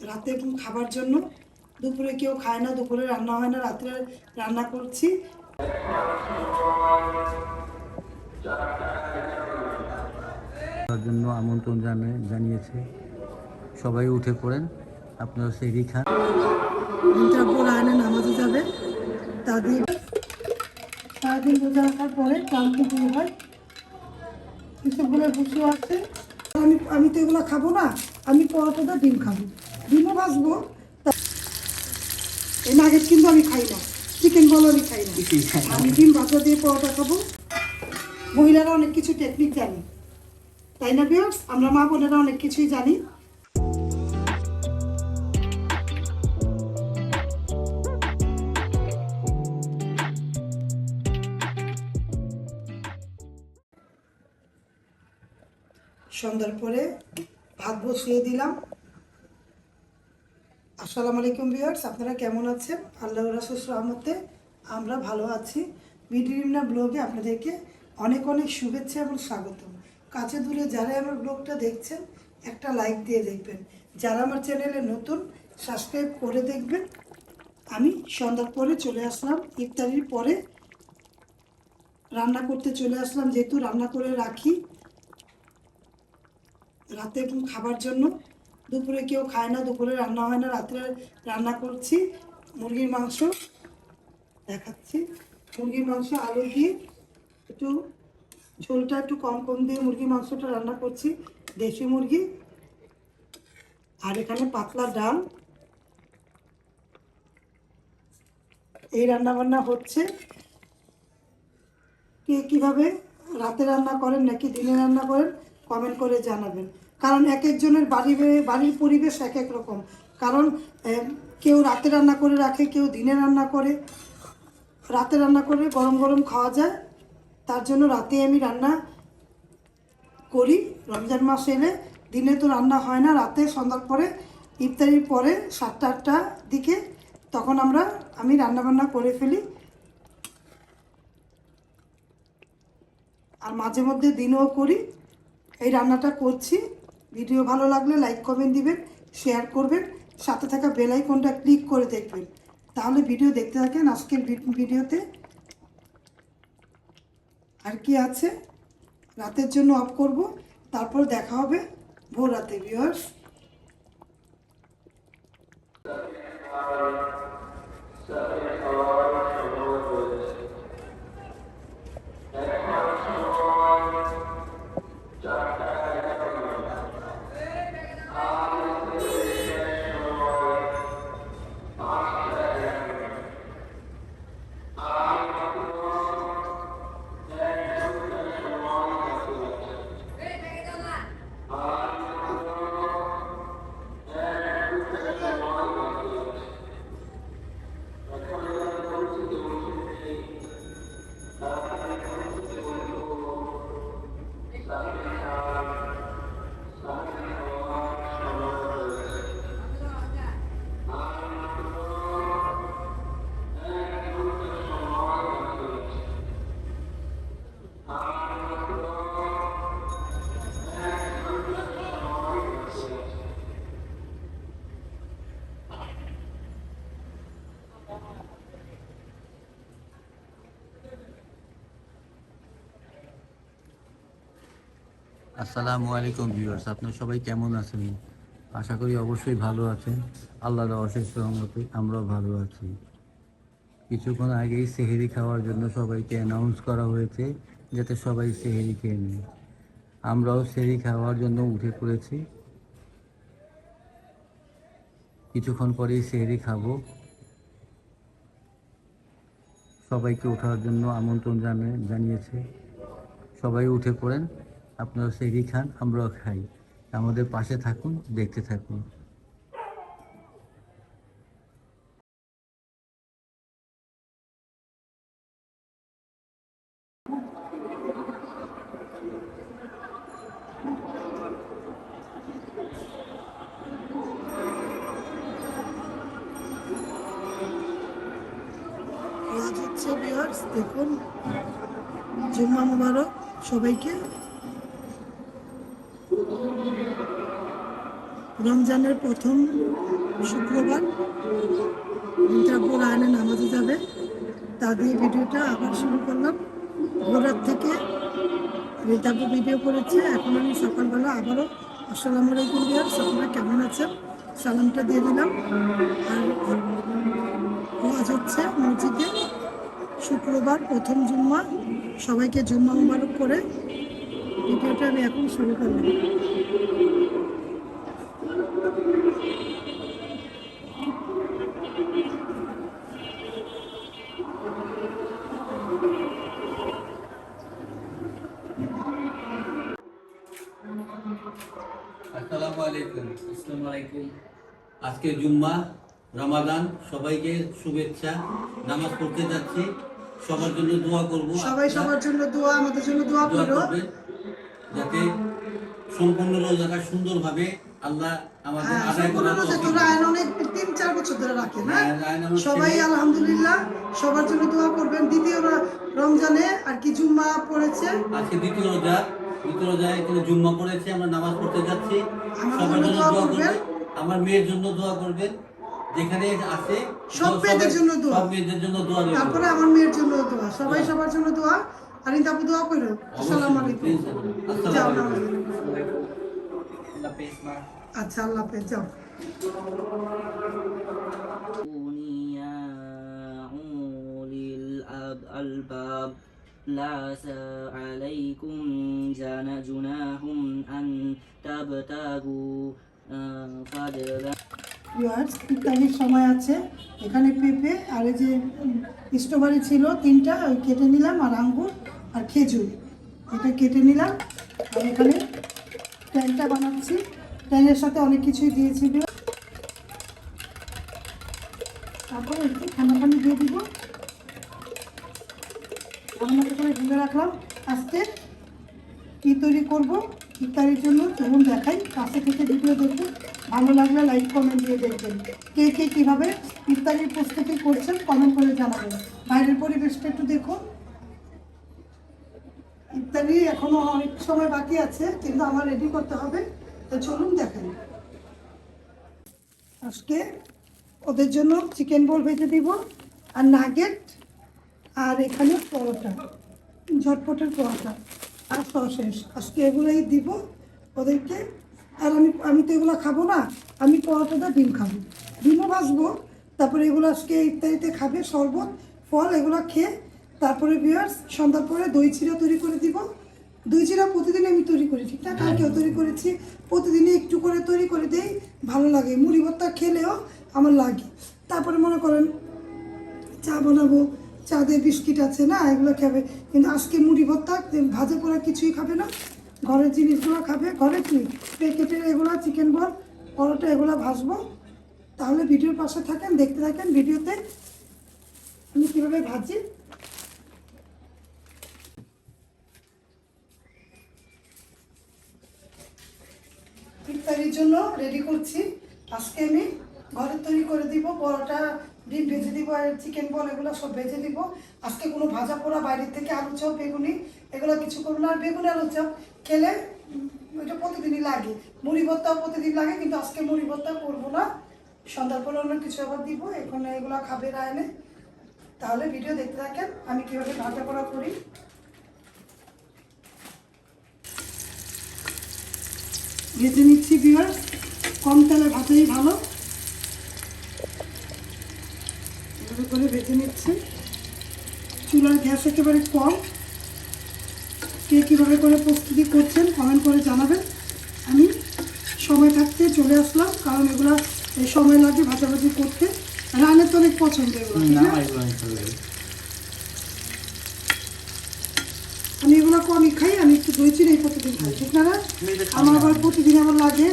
রাতে খাবার জন্য। দুপুরে কেউ খায় না, দুপুরে রান্না হয় না, রাত্রে রান্না করছি। জন্য আমন্ত্রণ জানিয়েছে। সবাই উঠে পড়েন, আপনারা সেহরি খান। রায়না নামাজে যাবে, তাদের সারাদিন রোজা রাখার পরে ক্লান্তি দূর হয়। এসবগুলো বসে আছে। আমি তো এগুলো খাবো না, আমি পরোটাটা ডিম খাবো, ডিমও ভাজবো। এই নাগেট কিন্তু আমি খাই না, চিকেন বলো আমি খাই না, আমি ডিম ভাজা দিয়ে পরোটা খাবো। মহিলারা অনেক কিছু টেকনিক জানি, তাই না ভিউয়ার্স? আমরা মা বোনেরা অনেক কিছুই জানি। সন্ধ্যার পরে ভাত বসিয়ে দিলাম। আসসালামু আলাইকুম ভিউয়ার্স, আপনারা কেমন আছেন? আল্লাহর রাসূলের রহমতে আমরা ভালো আছি। বিডিরিমনা ব্লগে আপনাদেরকে অনেক অনেক শুভেচ্ছা এবং স্বাগতম। কাছে দূরে যারা আমার ব্লগটা দেখছেন একটা লাইক দিয়ে দেখবেন, যারা আমার চ্যানেলে নতুন সাবস্ক্রাইব করে দেখবেন। আমি সন্ধ্যার পরে চলে আসলাম, ইফতারির পরে রান্না করতে চলে আসলাম, যেহেতু রান্না করে রাখি রাতে খাবার জন্য। দুপুরে কেউ খায় না, দুপুরে রান্না হয় না, রাত্রে রান্না করছি। মুরগির মাংস দেখাচ্ছি, মুরগির মাংস আলু দিয়ে একটু ঝোলটা একটু কম কম দিয়ে মুরগির মাংসটা রান্না করছি, দেশি মুরগি। আর এখানে পাতলা ডাল, এই রান্না বান্না হচ্ছে। কে কীভাবে রাতে রান্না করেন নাকি দিনে রান্না করেন কমেন্ট করে জানাবেন, কারণ এক একজনের বাড়ির পরিবেশ এক এক রকম। কারণ কেউ রাতে রান্না করে রাখে, কেউ দিনে রান্না করে। রাতে রান্না করে গরম গরম খাওয়া যায়, তার জন্য রাতে আমি রান্না করি। রমজান মাস এলে দিনে তো রান্না হয় না, রাতে সন্ধ্যার পরে ইফতারির পরে 7টা-8টার দিকে তখন আমি রান্নাবান্না করে ফেলি। আর মাঝে মধ্যে দিনেও করি। এই রান্নাটা করছি। ভিডিও ভালো লাগলে লাইক কমেন্ট দিবেন, শেয়ার করবেন, সাথে থাকা বেল আইকনটা ক্লিক করে দেখবেন, তাহলে ভিডিও দেখতে থাকেন। আজকের ভিডিওতে আর কি আছে রাতের জন্য অফ করব, তারপর দেখা হবে ভোর রাতে ভিউয়ার্স। আসসালামু আলাইকুম ভিউয়ার্স, আপনারা সবাই কেমন আছেন? আশা করি অবশ্যই ভালো আছেন। আল্লাহর অশেষ রহমতে আমরাও ভালো আছি। কিছুক্ষণ আগেই সেহরি খাওয়ার জন্য সবাইকে অ্যানাউন্স করা হয়েছে, যাতে সবাই সেহরি খেয়ে নেয়। আমরাও সেহরি খাওয়ার জন্য উঠে পড়েছি। কিছুক্ষণ পরেই সেহরি খাবো। সবাইকে ওঠার জন্য আমন্ত্রণ জানিয়েছে। সবাই উঠে পড়েন, আপনারা সেহরি খান, আমরাও খাই। আমাদের পাশে থাকুন, দেখতে থাকুন। আজ হচ্ছে ভিউয়ার্স, দেখুন, জুম্মা মুবারক সবাইকে। রমজানের প্রথম শুক্রবার রিতাপু রায়নে নামাজে যাবে, তা দিয়ে ভিডিওটা আবার শুরু করলাম। ভোররাত থেকে রিতাপু ভিডিও করেছে, এখন আমি সকালবেলা আবারও আসসালামু আলাইকুম ভিউয়ার্স, আপনারা কেমন আছেন সালামটা দিয়ে দিলাম। আর ওয়াজ হচ্ছে মসজিদে, শুক্রবার প্রথম জুম্মা, সবাইকে জুম্মা মুবারক করে ভিডিওটা আমি এখন শুরু করলাম। আসসালামু আলাইকুম। আসসালামু আলাইকুম। আজকে জুম্মা, রমাদান, সবাইকে শুভেচ্ছা। নামাজ পড়তে যাচ্ছি, সবার জন্য দোয়া করব। সবাই সবার জন্য দোয়া, আমাদের জন্য দোয়া দোয়া করো। করবেন যাতে সম্পূর্ণ রোজাটা সুন্দরভাবে আল্লাহ আমাদের হ্যাঁ, আদায় সম্পূর্ণ করার রোজা তৌফিক তোরা দেন। আইন অনেক 3-4 বছর ধরে রাখে না, হ্যাঁ, আইন আমার সবাই ছেলে। আলহামদুলিল্লাহ সবার জন্য দোয়া করবেন। দ্বিতীয় রমজানে আর কি জুম্মা পড়েছে, আজকে দ্বিতীয় রোজায় এখানে জুম্মা পড়েছে, আমরা নামাজ পড়তে যাচ্ছি। আমার সবার জন্য জন্য দোয়া দোয়া করবেন। করবেন, আমার মেয়ের জন্য দোয়া করবেন, যেখানে আছে সব মেয়েদের জন্য দোয়া। সব মেয়েদের জন্য দোয়া দেবেন। তারপরে আমার মেয়ের জন্য দোয়া, সবাই সবার জন্য দোয়া। আর ইন্তাপু দোয়া করো। আসসালামু আলাইকুম। যাও নামাজ পড়ো। আল্লাহ হাফেজ মা। আচ্ছা, আল্লাহ হাফেজ, যাও। يا أولي الألباب ليس عليكم جناح أن تبتغوا فضلا। ভিউয়ার্স, ইফতারির সময় আছে, এখানে পেঁপে আর এই যে স্ট্রবেরি ছিল 3টা, ওই কেটে নিলাম, আর আঙ্গুর আর খেজুর এটা কেটে নিলাম। আর এখানে ট্যাংটা বানাচ্ছি, ট্যাংয়ের সাথে অনেক কিছুই দিয়েছি। তারপরে একটু ঠান্ডা পানি দিয়ে দিব, ঠান্ডা করে ঢেলে রাখলাম। আজকে কী তৈরি করব ইফতারির জন্য চলুন দেখাই, কাছে থেকে ভিডিও দেখুন, ভালো লাগলে লাইক কমেন্ট দিয়ে দেখবেন। কে কে কীভাবে ইফতারির প্রস্তুতি করছেন কমেন্ট করে জানাবেন। বাইরের পরিবেশটা একটু দেখুন। ইফতারি এখনো অনেক সময় বাকি আছে, কিন্তু আমার রেডি করতে হবে, তো চলুন দেখাই। আজকে ওদের জন্য চিকেন বল ভেজে দিব, আর নাগেট, আর এখানে পরোটা, ঝটপটের পরোটা আর সসেস। আজকে এগুলোই দিব ওদেরকে। আর আমি তো এগুলো খাবো না, আমি পরোটাটা ডিম খাবো, ডিমও ভাজবো। তারপরে এগুলো আজকে ইফতারিতে খাবে, শরবত ফল এগুলো খেয়ে। তারপরে ভিউয়ার্স সন্ধ্যার পরে দই চিড়া তৈরি করে দিব। দই চিড়া প্রতিদিন আমি তৈরি করি, ঠিক না, কালকেও তৈরি করেছি। প্রতিদিনই একটু করে তৈরি করে দেই, ভালো লাগে। মুড়ি ভর্তা খেলেও আমার লাগে। তারপরে মনে করেন চা বানাবো, চা দিয়ে বিস্কিট আছে না, এগুলো খাবে। কিন্তু আজকে মুড়ি ভর্তা, ভাজা পোড়া কিছুই খাবে না, ঘরের জিনিসগুলো খাবে। ঘরে কি প্যাকেটের এগুলো চিকেন বল, পরোটা এগুলো ভাজবো। তাহলে ভিডিওর পাশে থাকেন, দেখতে থাকেন ভিডিওতে আমি কীভাবে ভাজি। ইফতারির জন্য রেডি করছি। আজকে আমি ঘরে তৈরি করে দিব, পরোটা ডিম ভেজে দিব, আর চিকেন বল এগুলো সব ভেজে দিব। আজকে কোনো ভাজা পোড়া বাইরের থেকে আলু চপ বেগুনি এগুলো কিছু করবো না। আর বেগুনি আলু চপ খেলে ওইটা প্রতিদিনই লাগে, মুড়ি ভর্তাও প্রতিদিন লাগে, কিন্তু আজকে মুড়ি ভর্তা করবো না। সন্ধ্যার পরে অন্য কিছু আবার দিব, এখানে এগুলো খাবে রায়নে। তাহলে ভিডিও দেখতে থাকেন আমি কীভাবে ভাজা পোড়া করি। ভেজে নিচ্ছি ভিউয়ার্স, কম তেলে ভাজাই ভালো। এভাবে করে ভেজে নিচ্ছি, চুলার গ্যাস একেবারে কম। কে কীভাবে করে প্রস্তুতি করছেন কমেন্ট করে জানাবেন। আমি সময় থাকতে চলে আসলাম, কারণ এগুলো সময় লাগে ভাজাভাজি করতে। রান্নার তো অনেক পছন্দ এগুলো, ঠিক না? আমি এগুলো কমই খাই, আমি একটু দই চিড়াই প্রতিদিন খাই, ঠিক না? আমার আবার প্রতিদিন আমার লাগে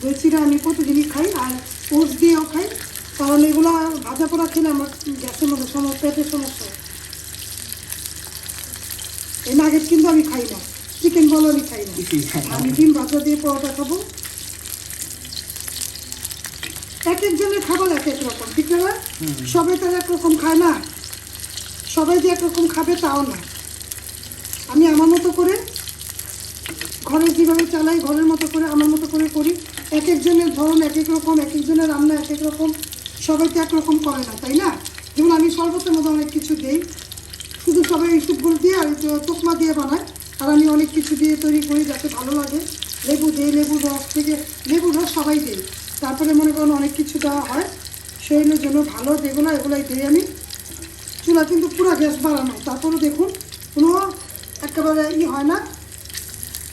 দই চিড়া, আমি প্রতিদিনই খাই। আর ওটস দিয়েও খাই, কারণ এগুলো ভাজা পোড়া খেলে আমার গ্যাসের মধ্যে সমস্যা, পেটের সমস্যা। এই নাগেট কিন্তু আমি খাই না, চিকেন বলও আমি খাই না, আমি ডিম ভাজা দিয়ে পরোটা খাবো। এক একজনের খাবার এক এক রকম, ঠিক না? সবাই তো এক রকম খায় না, সবাই যে একরকম খাবে তাও না। আমি আমার মতো করে ঘরে যেভাবে চালাই, ঘরের মতো করে আমার মতো করে করি। এক একজনের ধরন এক এক রকম, এক একজনের রান্না এক এক রকম, সবাই তো একরকম করে না, তাই না? যেমন আমি শরবতের মধ্যে অনেক কিছু দিই, শুধু সবাই এইসবগুলো দিয়ে আর তোকমা দিয়ে বানায়, আর আমি অনেক কিছু দিয়ে তৈরি করি যাতে ভালো লাগে। লেবু দিই, লেবুর রস থেকে, লেবুর রস সবাই দিই, তারপরে মনে করেন অনেক কিছু দেওয়া হয় শরীরের জন্য ভালো, যেগুলো এগুলোই দিই আমি। চুলা কিন্তু পুরো গ্যাস বাড়ানো, তারপরে দেখুন কোনো একেবারে হয় না,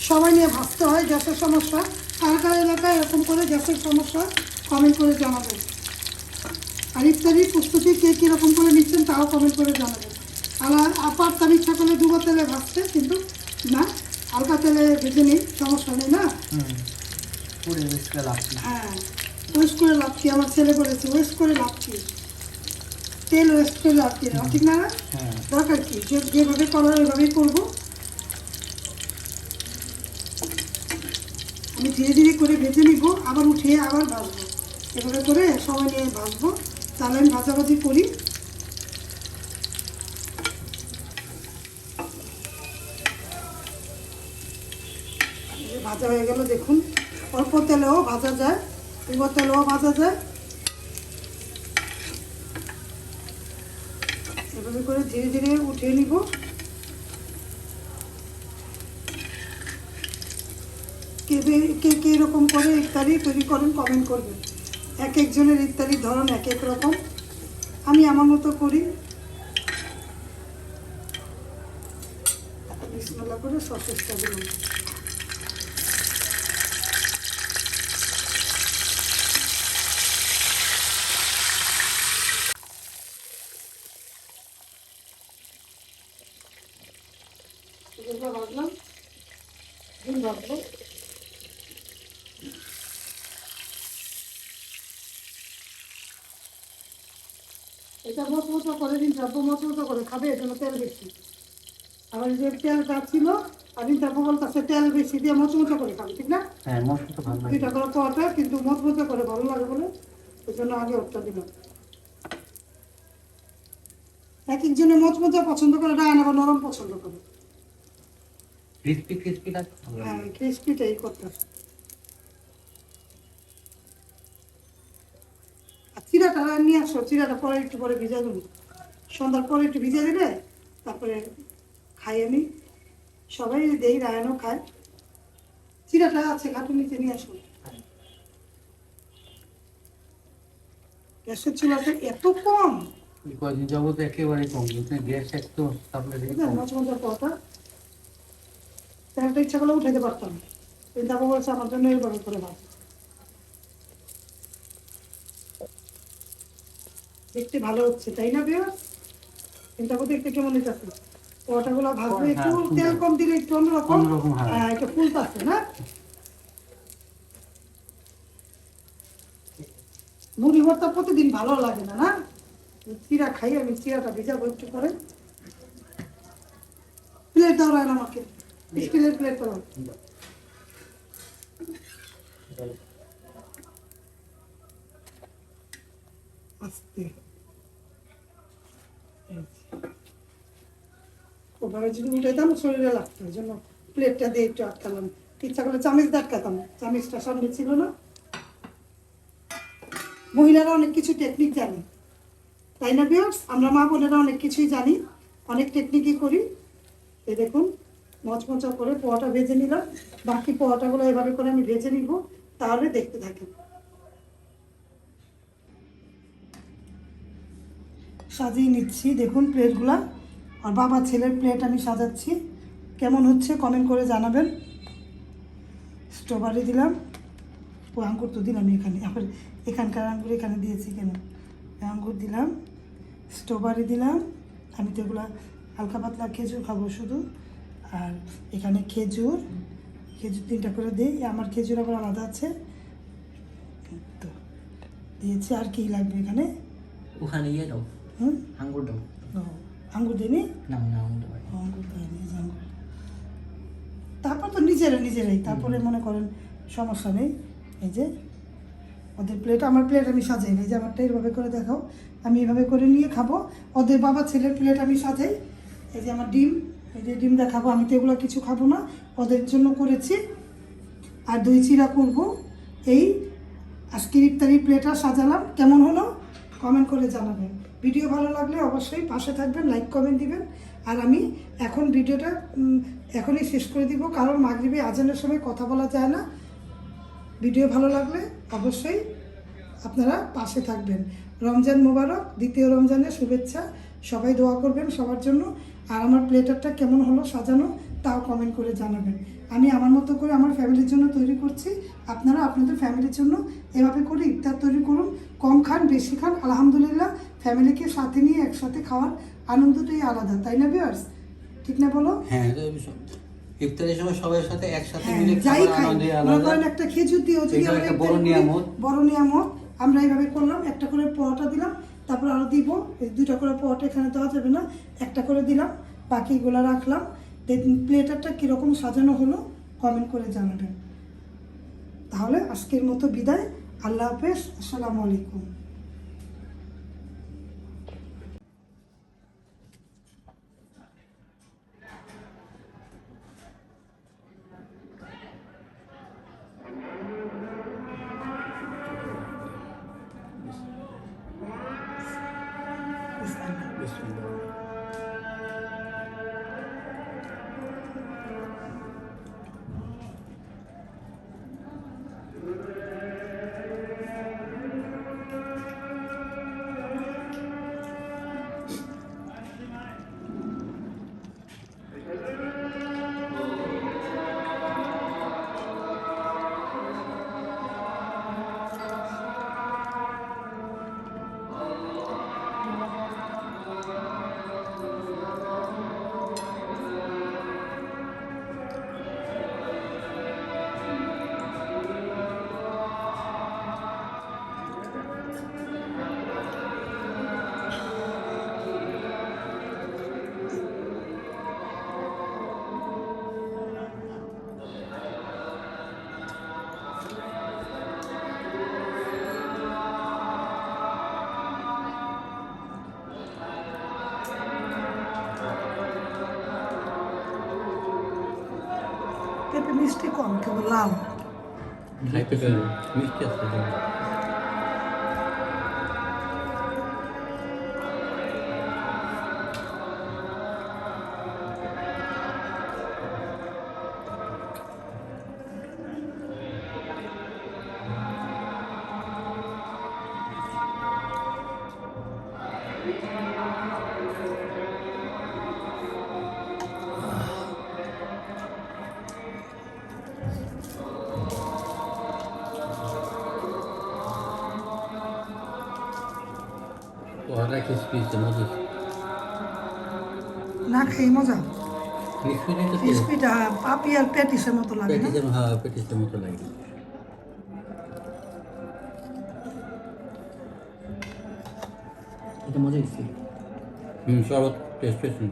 সবাই নিয়ে ভাজতে হয়। গ্যাসের সমস্যা, কার কার এলাকায় এরকম করে গ্যাসের সমস্যা কমেন্ট করে জানাবেন। আর ইত্যাদি প্রস্তুতি কে কীরকম করে নিচ্ছেন তাও কমেন্ট করে জানাবেন। আর আপার তার ইচ্ছা করলে ডুবো তেলে ভাজতে, কিন্তু না, হালকা তেলে ভেজে নিই, সমস্যা নেই না। হ্যাঁ, ওয়েস্ট করে লাভ কি? আমার ছেলে বলেছে ওয়েস্ট করে লাভ কি, তেল ওয়েস্ট করে লাভ কি, ঠিক না? দরকার কি, যেভাবে করার ওইভাবেই করবো। আমি ধীরে ধীরে করে ভেজে নিব, আবার উঠিয়ে আবার ভাজবো, এভাবে করে সময় নিয়ে ভাজবো। তাহলে আমি ভাজাভাজি করি। ভাজা হয়ে গেল দেখুন, অল্প তেলেও ভাজা যায়, ডুবো তেলেও ভাজা যায়। এভাবে করে ধীরে ধীরে উঠিয়ে নিব। কে কে এরকম করে ইফতারি তৈরি করেন কমেন্ট করবেন। এক একজনের ইফতারির ধরন এক এক রকম, আমি আমার মতো করি। বিসমিল্লাহ করে সসেসটা দিলাম। ভাজলাম, ডিম ভাজবো। এটা মচমচো করে দিন, চাপবো মচমচো করে খাবে, এর জন্য তেল বেশি। আবার যে তেলটা ছিল, আর দিন চাপবো বলতেছে তেল বেশি দিয়ে মচমচো করে খাবে, ঠিক না? হ্যাঁ, মশলা তো ভালো লাগে। দুইটা করে পাওয়াটা কিন্তু মচমচো করে ভালো লাগে বলে ওই জন্য আগে ওটা দিলাম। এক একজনে মচমচো পছন্দ করে, ডায়ন আবার নরম পছন্দ করে। ক্রিসপি ক্রিসপি লাগে। হ্যাঁ, ক্রিসপিটাই করতে। আর চিরাটা নিয়ে আসো, চিরাটা পরে একটু পরে ভিজা দেবো, সন্ধ্যার পরে একটু ভিজে দিলে তারপরে খাই আমি, সবাই দেই, রায়নও খায়। চিরাটা আছে ঘাটের নিচে নিয়ে আসো। গ্যাসের চুলাটা এত কম, কদিন যাবত একেবারে কম, গ্যাস একটু তারপরে মাছ মজার কথা, তেলটা ইচ্ছা করলে উঠাইতে পারতাম, কিন্তু আপু বলছে আমার জন্য এইভাবে করে ভাত। দেখতে ভালো হচ্ছে তাই না বিয়া? কিন্তু আপু দেখতে কেমন হইতেছে? ওটাগুলো ভাজবে একটু তেল কম দিলে একটু অন্যরকম, হ্যাঁ একটু ফুলতাছে না। মুড়ি ভর্তা প্রতিদিন ভালো লাগে না, না? চিরা খাই আমি, চিরাটা ভিজাবো একটু করে। প্লেট দাও রায়না আমাকে, স্টিলের প্লেট দাও। আস্তে ওভাবে যদি উঠাইতাম শরীরে লাগতো, ওই জন্য প্লেটটা দিয়ে একটু আটকালাম। ইচ্ছা করলে চামিচ দিয়ে আটকাতাম, চামিচটা সামনে ছিল না। মহিলারা অনেক কিছু টেকনিক জানি, তাই না ভিউয়ার্স? আমরা মা বোনেরা অনেক কিছুই জানি, অনেক টেকনিকই করি। এই দেখুন মচমচা করে পোয়াটা ভেজে নিলাম, বাকি পোয়াটাগুলো এভাবে করে আমি ভেজে নিব, তাহলে দেখতে থাকি। সাজিয়ে নিচ্ছি দেখুন প্লেটগুলা, আর বাবা ছেলের প্লেট আমি সাজাচ্ছি। কেমন হচ্ছে কমেন্ট করে জানাবেন। স্ট্রবেরি দিলাম, ও আঙ্গুর তো দিলাম এখানে, আবার এখানকার আঙ্গুর এখানে দিয়েছি কেন? আঙ্গুর দিলাম, স্ট্রবেরি দিলাম, আমি তো এগুলো হালকা পাতলা খেজুর খাবো শুধু। আর এখানে খেজুর 3টা করে দিই, আমার খেজুর আবার আলাদা আছে তো দিয়েছি। আর কি লাগবে এখানে? ওখানে ইয়ে দাও, আঙ্গুর দাও। আঙ্গুর দিইনি, না না আঙ্গুর দাও। আঙ্গুর দিইনি, আঙ্গুর। তারপর তো নিজেরাই তারপরে মনে করেন সমস্যা নেই। এই যে ওদের প্লেট, আমার প্লেট আমি সাজাই, এই যে আমারটা এইভাবে করে দেখাও, আমি এভাবে করে নিয়ে খাবো। ওদের বাবা ছেলের প্লেট আমি সাজাই। এই যে আমার ডিম, এই যে ডিম দেখাবো, আমি তো এগুলো কিছু খাবো না, ওদের জন্য করেছি। আর দই চিরা করবো, এই আজকের ইফতারি প্লেটটা সাজালাম। কেমন হলো কমেন্ট করে জানাবেন। ভিডিও ভালো লাগলে অবশ্যই পাশে থাকবেন, লাইক কমেন্ট দিবেন। আর আমি এখন ভিডিওটা এখনই শেষ করে দিব, কারণ মাগরিবে আজানের সময় কথা বলা যায় না। ভিডিও ভালো লাগলে অবশ্যই আপনারা পাশে থাকবেন। রমজান মোবারক, দ্বিতীয় রমজানের শুভেচ্ছা। সবাই দোয়া করবেন সবার জন্য। আর আমার প্লেটারটা কেমন হলো সাজানো তাও কমেন্ট করে জানাবেন। আমি আমার মতো করে আমার ফ্যামিলির জন্য তৈরি করছি, আপনারা আপনাদের ফ্যামিলির জন্য এভাবে করে ইফতার তৈরি করুন। কম খান বেশি খান, আলহামদুলিল্লাহ ফ্যামিলিকে সাথে নিয়ে একসাথে খাওয়ার আনন্দটাই আলাদা, তাই না ভিউয়ার্স? ঠিক না বলো? হ্যাঁ, ইফতারের সময় সবার সাথে একসাথে হ্যাঁ, মিলে যাই খাবার খাই আনন্দই মনে আলাদা। করেন একটা খেজুর দিয়েও যদি এটা আমরা একটা ইফতারি বড় করি, নিয়ামত। বড় নিয়ামত আমরা এইভাবে করলাম। একটা করে পরোটা দিলাম, তারপর আরও দিব, এই 2টা করে পরোটা এখানে দেওয়া যাবে না, একটা করে দিলাম, বাকিগুলো রাখলাম। প্লেটারটা কীরকম সাজানো হলো কমেন্ট করে জানাবেন। তাহলে আজকের মতো বিদায়, আল্লাহ হাফেজ, আসসালামু আলাইকুম। পেঁপে মিষ্টি কম, কেবল লাল। খাইতে মিষ্টি আছে। পোহাটা ক্রিসপি মজা। না খেয়ে মজা, ক্রিসপিটাই তো ক্রিসপিটা পাপি আর প্যাটিসের মতো লাগে না? পেটিসের, হ্যাঁ পেটিসের মতো লাগে। এটা মজা হয়েছে। শরবত টেস্ট হয়েছে।